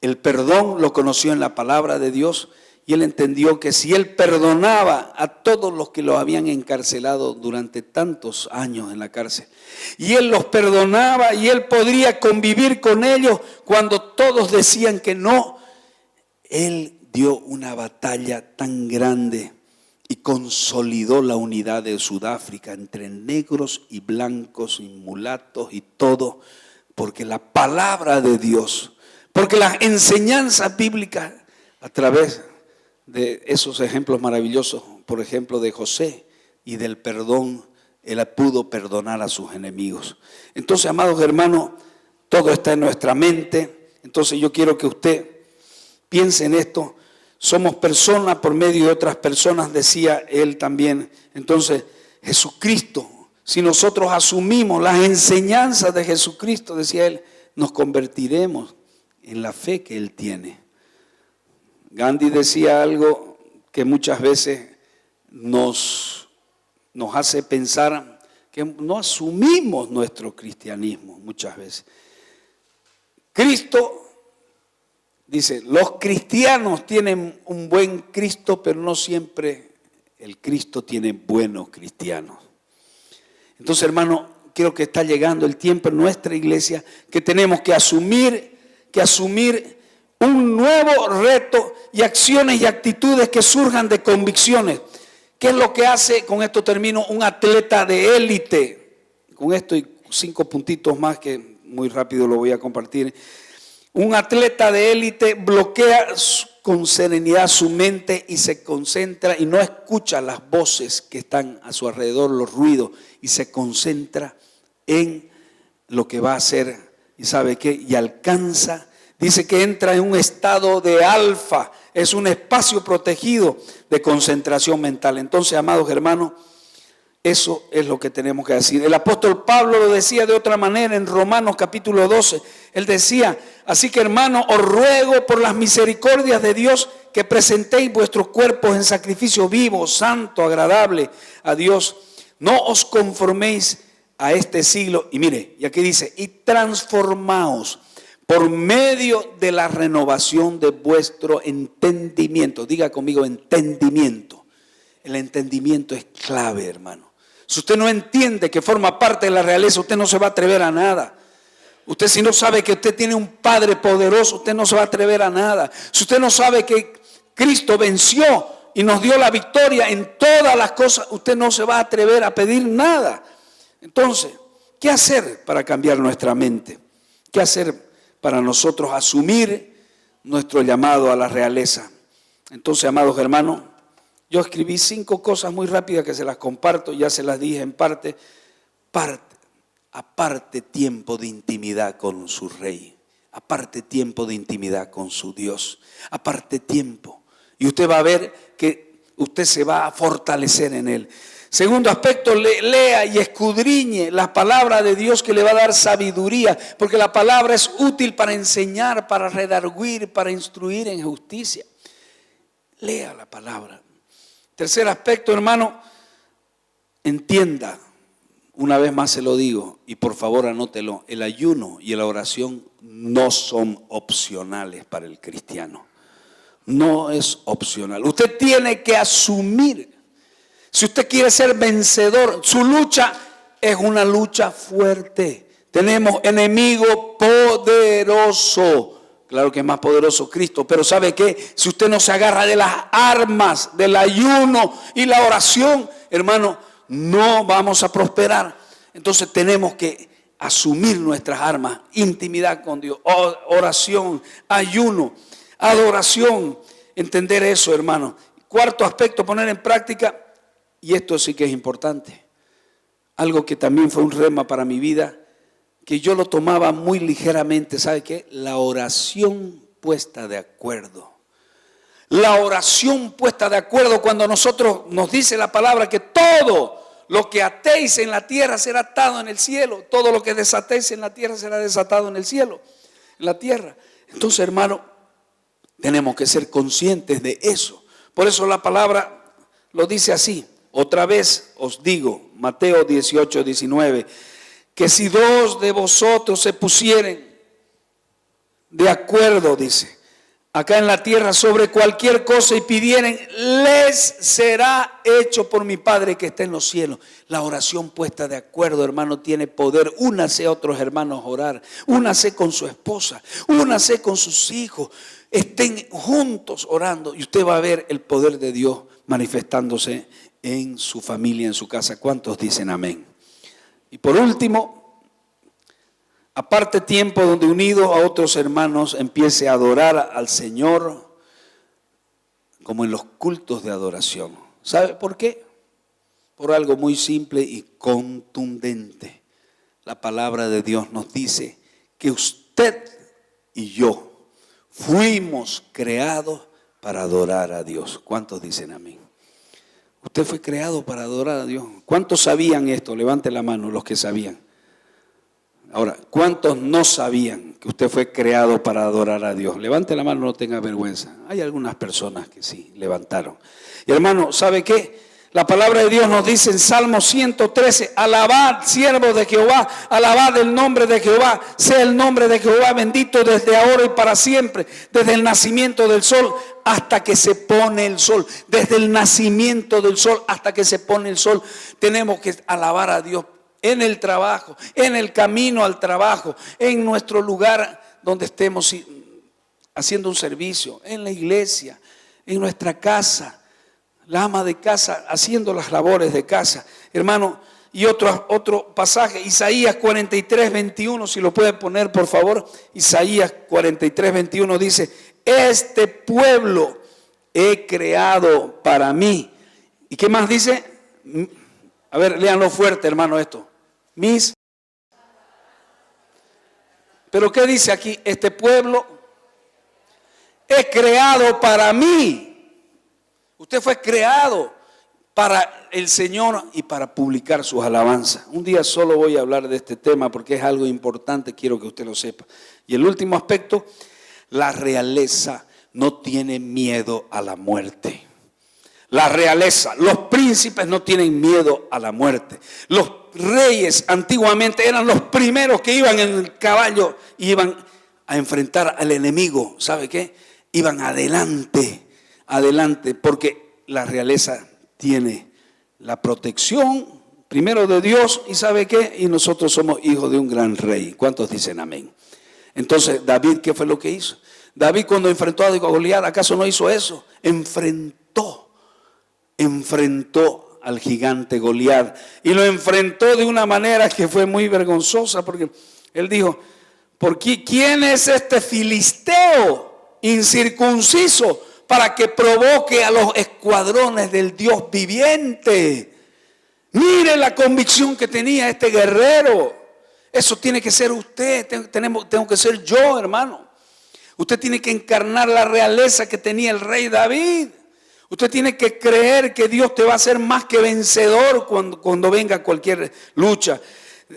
El perdón lo conoció en la palabra de Dios y él entendió que si él perdonaba a todos los que lo habían encarcelado durante tantos años en la cárcel, y él los perdonaba y él podría convivir con ellos cuando todos decían que no, él dio una batalla tan grande y consolidó la unidad de Sudáfrica entre negros y blancos y mulatos y todo, porque la palabra de Dios, porque las enseñanzas bíblicas a través de esos ejemplos maravillosos, por ejemplo de José y del perdón, él pudo perdonar a sus enemigos. Entonces, amados hermanos, todo está en nuestra mente. Entonces yo quiero que usted piense en esto. Somos personas por medio de otras personas, decía él también. Entonces, Jesucristo, si nosotros asumimos las enseñanzas de Jesucristo, decía él, nos convertiremos en la fe que él tiene. Gandhi decía algo que muchas veces nos hace pensar que no asumimos nuestro cristianismo muchas veces. Cristo dice, los cristianos tienen un buen Cristo, pero no siempre el Cristo tiene buenos cristianos. Entonces, hermano, creo que está llegando el tiempo en nuestra iglesia que tenemos que asumir un nuevo reto y acciones y actitudes que surjan de convicciones. ¿Qué es lo que hace, con esto termino, un atleta de élite? Con esto y 5 puntitos más que muy rápido lo voy a compartir. Un atleta de élite bloquea con serenidad su mente y se concentra y no escucha las voces que están a su alrededor, los ruidos, y se concentra en lo que va a hacer. ¿Y sabe qué? Y alcanza. Dice que entra en un estado de alfa, es un espacio protegido de concentración mental. Entonces, amados hermanos, eso es lo que tenemos que decir. El apóstol Pablo lo decía de otra manera en Romanos capítulo 12. Él decía, así que hermanos, os ruego por las misericordias de Dios que presentéis vuestros cuerpos en sacrificio vivo, santo, agradable a Dios. No os conforméis a este siglo. Y mire, y aquí dice, y transformaos por medio de la renovación de vuestro entendimiento. Diga conmigo, entendimiento. El entendimiento es clave, hermano. Si usted no entiende que forma parte de la realeza, usted no se va a atrever a nada. Usted, si no sabe que usted tiene un Padre poderoso, usted no se va a atrever a nada. Si usted no sabe que Cristo venció y nos dio la victoria en todas las cosas, usted no se va a atrever a pedir nada. Entonces, ¿qué hacer para cambiar nuestra mente? ¿Qué hacer para nosotros asumir nuestro llamado a la realeza? Entonces, amados hermanos, yo escribí 5 cosas muy rápidas que se las comparto, ya se las dije en parte. Aparte tiempo de intimidad con su Rey, aparte tiempo de intimidad con su Dios, aparte tiempo. Y usted va a ver que usted se va a fortalecer en Él. Segundo aspecto, lea y escudriñe la palabra de Dios que le va a dar sabiduría, porque la palabra es útil para enseñar, para redarguir, para instruir en justicia. Lea la palabra. Tercer aspecto, hermano, entienda, una vez más se lo digo, y por favor anótelo, el ayuno y la oración no son opcionales para el cristiano. No es opcional. Usted tiene que asumir. Si usted quiere ser vencedor, su lucha es una lucha fuerte. Tenemos enemigo poderoso. Claro que es más poderoso Cristo, pero ¿sabe qué? Si usted no se agarra de las armas del ayuno y la oración, hermano, no vamos a prosperar. Entonces tenemos que asumir nuestras armas, intimidad con Dios, oración, ayuno, adoración, entender eso, hermano. Cuarto aspecto, poner en práctica, y esto sí que es importante, algo que también fue un rema para mi vida, que yo lo tomaba muy ligeramente, ¿sabe qué? La oración puesta de acuerdo. La oración puesta de acuerdo cuando nosotros nos dice la palabra que todo lo que atéis en la tierra será atado en el cielo. Todo lo que desatéis en la tierra será desatado en el cielo, en la tierra. Entonces, hermano, tenemos que ser conscientes de eso. Por eso la palabra lo dice así. Otra vez os digo, Mateo 18, 19, que si dos de vosotros se pusieren de acuerdo, dice, acá en la tierra sobre cualquier cosa y pidieren, les será hecho por mi Padre que está en los cielos. La oración puesta de acuerdo, hermano, tiene poder. Únase a otros hermanos a orar, únase con su esposa, únase con sus hijos, estén juntos orando y usted va a ver el poder de Dios manifestándose en su familia, en su casa. ¿Cuántos dicen amén? Y por último, aparte tiempo donde unido a otros hermanos empiece a adorar al Señor como en los cultos de adoración. ¿Sabe por qué? Por algo muy simple y contundente. La palabra de Dios nos dice que usted y yo fuimos creados para adorar a Dios. ¿Cuántos dicen amén? Usted fue creado para adorar a Dios. ¿Cuántos sabían esto? Levante la mano los que sabían. Ahora, ¿cuántos no sabían que usted fue creado para adorar a Dios? Levante la mano, no tenga vergüenza. Hay algunas personas que sí levantaron. Y hermano, ¿sabe qué? La palabra de Dios nos dice en Salmo 113, alabad, siervos de Jehová, alabad el nombre de Jehová, sea el nombre de Jehová bendito desde ahora y para siempre, desde el nacimiento del sol hasta que se pone el sol, desde el nacimiento del sol hasta que se pone el sol, tenemos que alabar a Dios en el trabajo, en el camino al trabajo, en nuestro lugar donde estemos haciendo un servicio, en la iglesia, en nuestra casa. La ama de casa haciendo las labores de casa, hermano. Y otro pasaje, Isaías 43, 21, si lo puede poner por favor. Isaías 43, 21 dice, este pueblo he creado para mí. ¿Y qué más dice? A ver, léanlo fuerte, hermano, esto. Pero ¿qué dice aquí? Este pueblo he creado para mí. Usted fue creado para el Señor y para publicar sus alabanzas. Un día solo voy a hablar de este tema porque es algo importante, quiero que usted lo sepa. Y el último aspecto, la realeza no tiene miedo a la muerte. La realeza, los príncipes no tienen miedo a la muerte. Los reyes antiguamente eran los primeros que iban en el caballo y iban a enfrentar al enemigo. ¿Sabe qué? Iban adelante, porque la realeza tiene la protección primero de Dios y ¿sabe qué? Y nosotros somos hijos de un gran rey. ¿Cuántos dicen amén? Entonces, David, ¿qué fue lo que hizo? David cuando enfrentó a Goliat, ¿acaso no hizo eso? Enfrentó al gigante Goliat y lo enfrentó de una manera que fue muy vergonzosa porque él dijo, ¿por qué? ¿Quién es este filisteo incircunciso para que provoque a los escuadrones del Dios viviente? Mire la convicción que tenía este guerrero. Eso tiene que ser usted, tengo que ser yo, hermano. Usted tiene que encarnar la realeza que tenía el rey David. Usted tiene que creer que Dios te va a hacer más que vencedor cuando venga cualquier lucha.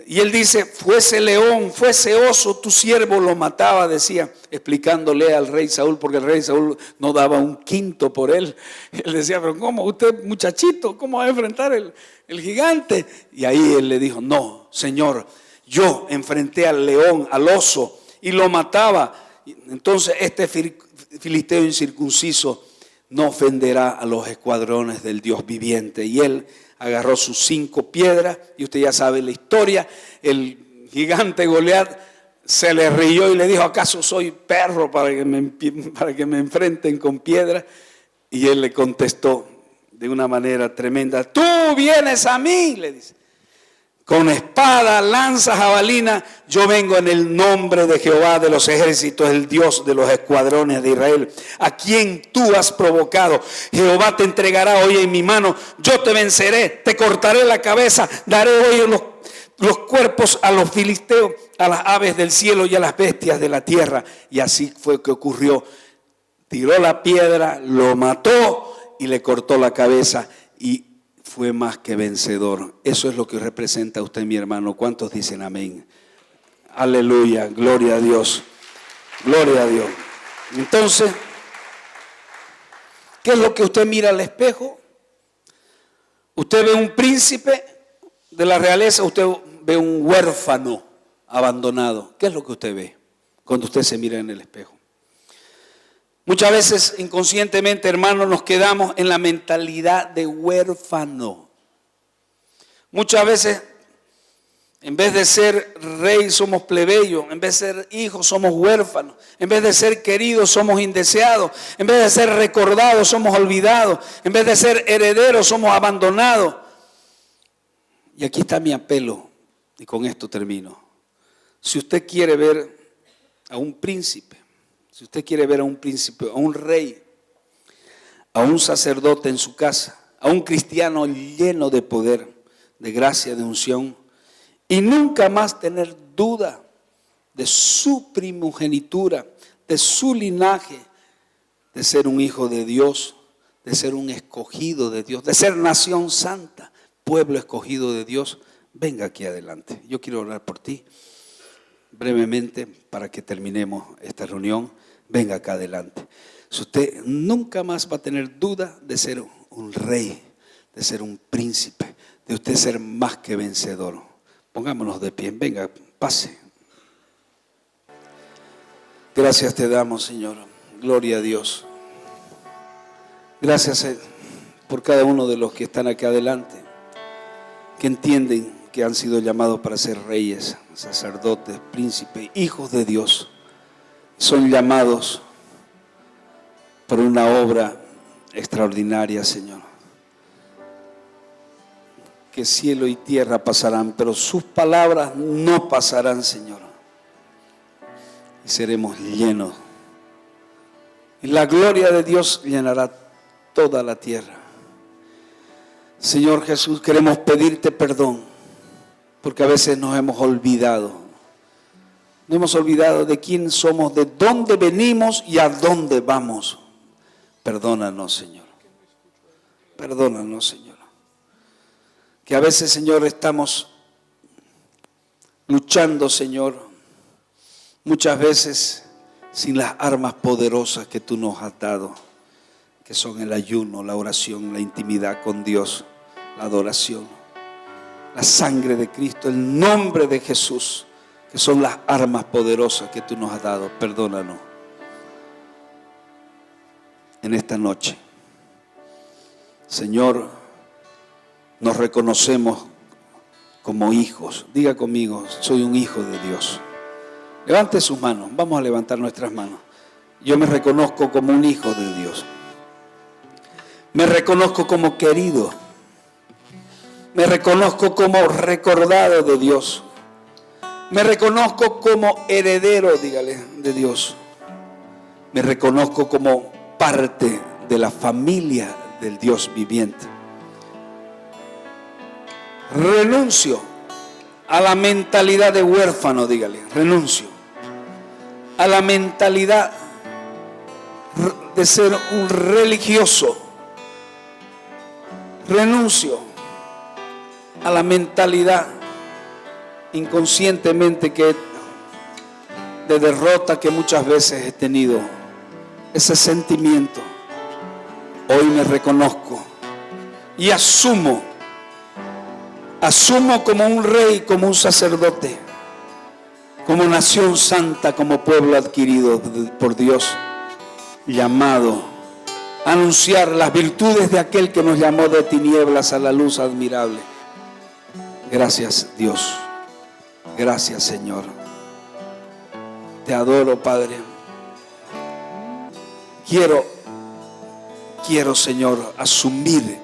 Y él dice, fuese león, fuese oso, tu siervo lo mataba, decía, explicándole al rey Saúl, porque el rey Saúl no daba un quinto por él. Él decía, pero ¿cómo usted, muchachito, cómo va a enfrentar el gigante? Y ahí él le dijo, no, Señor, yo enfrenté al león, al oso, y lo mataba. Entonces este filisteo incircunciso no ofenderá a los escuadrones del Dios viviente. Y él agarró sus 5 piedras, y usted ya sabe la historia. El gigante Goliat se le rió y le dijo: ¿acaso soy perro para que me enfrenten con piedra? Y él le contestó de una manera tremenda: tú vienes a mí, le dice, con espada, lanza, jabalina. Yo vengo en el nombre de Jehová de los ejércitos, el Dios de los escuadrones de Israel, a quien tú has provocado. Jehová te entregará hoy en mi mano. Yo te venceré, te cortaré la cabeza, daré hoy los cuerpos a los filisteos, a las aves del cielo y a las bestias de la tierra. Y así fue que ocurrió. Tiró la piedra, lo mató y le cortó la cabeza, y fue más que vencedor. Eso es lo que representa usted, mi hermano. ¿Cuántos dicen amén? Aleluya, gloria a Dios, gloria a Dios. Entonces, ¿qué es lo que usted mira al espejo? Usted ve un príncipe de la realeza, usted ve un huérfano abandonado. ¿Qué es lo que usted ve cuando usted se mira en el espejo? Muchas veces inconscientemente, hermanos, nos quedamos en la mentalidad de huérfano. Muchas veces, en vez de ser rey, somos plebeyos. En vez de ser hijos, somos huérfanos. En vez de ser queridos, somos indeseados. En vez de ser recordados, somos olvidados. En vez de ser herederos, somos abandonados. Y aquí está mi apelo, y con esto termino. Si usted quiere ver a un príncipe, si usted quiere ver a un príncipe, a un rey, a un sacerdote en su casa, a un cristiano lleno de poder, de gracia, de unción, y nunca más tener duda de su primogenitura, de su linaje, de ser un hijo de Dios, de ser un escogido de Dios, de ser nación santa, pueblo escogido de Dios, venga aquí adelante. Yo quiero orar por ti brevemente para que terminemos esta reunión. Venga acá adelante. Si usted nunca más va a tener duda de ser un rey, de ser un príncipe, de usted ser más que vencedor. Pongámonos de pie. Venga, pase. Gracias te damos, Señor. Gloria a Dios. Gracias por cada uno de los que están aquí adelante, que entienden que han sido llamados para ser reyes, sacerdotes, príncipes, hijos de Dios. Son llamados por una obra extraordinaria, Señor. Que cielo y tierra pasarán, pero sus palabras no pasarán, Señor. Y seremos llenos. Y la gloria de Dios llenará toda la tierra. Señor Jesús, queremos pedirte perdón, porque a veces nos hemos olvidado. Nos hemos olvidado de quién somos, de dónde venimos y a dónde vamos. Perdónanos, Señor. Perdónanos, Señor. Que a veces, Señor, estamos luchando, Señor, muchas veces sin las armas poderosas que tú nos has dado, que son el ayuno, la oración, la intimidad con Dios, la adoración, la sangre de Cristo, el nombre de Jesús, que son las armas poderosas que tú nos has dado. Perdónanos en esta noche. Señor, nos reconocemos como hijos. Diga conmigo: soy un hijo de Dios. Levante sus manos. Vamos a levantar nuestras manos. Yo me reconozco como un hijo de Dios. Me reconozco como querido. Me reconozco como recordado de Dios. Me reconozco como heredero, dígale, de Dios. Me reconozco como parte de la familia del Dios viviente. Renuncio a la mentalidad de huérfano, dígale, renuncio a la mentalidad de ser un religioso. Renuncio a la mentalidad inconscientemente de derrota que muchas veces he tenido. Ese sentimiento hoy me reconozco y asumo como un rey, como un sacerdote, como nación santa, como pueblo adquirido por Dios, llamado a anunciar las virtudes de aquel que nos llamó de tinieblas a la luz admirable. Gracias, Dios. Gracias, Señor. Te adoro, Padre. Quiero, Señor, asumir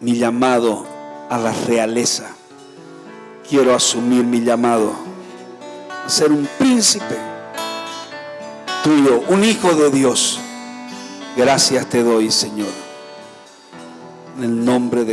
mi llamado a la realeza. Quiero asumir mi llamado a ser un príncipe tuyo, un hijo de Dios. Gracias te doy, Señor. En el nombre de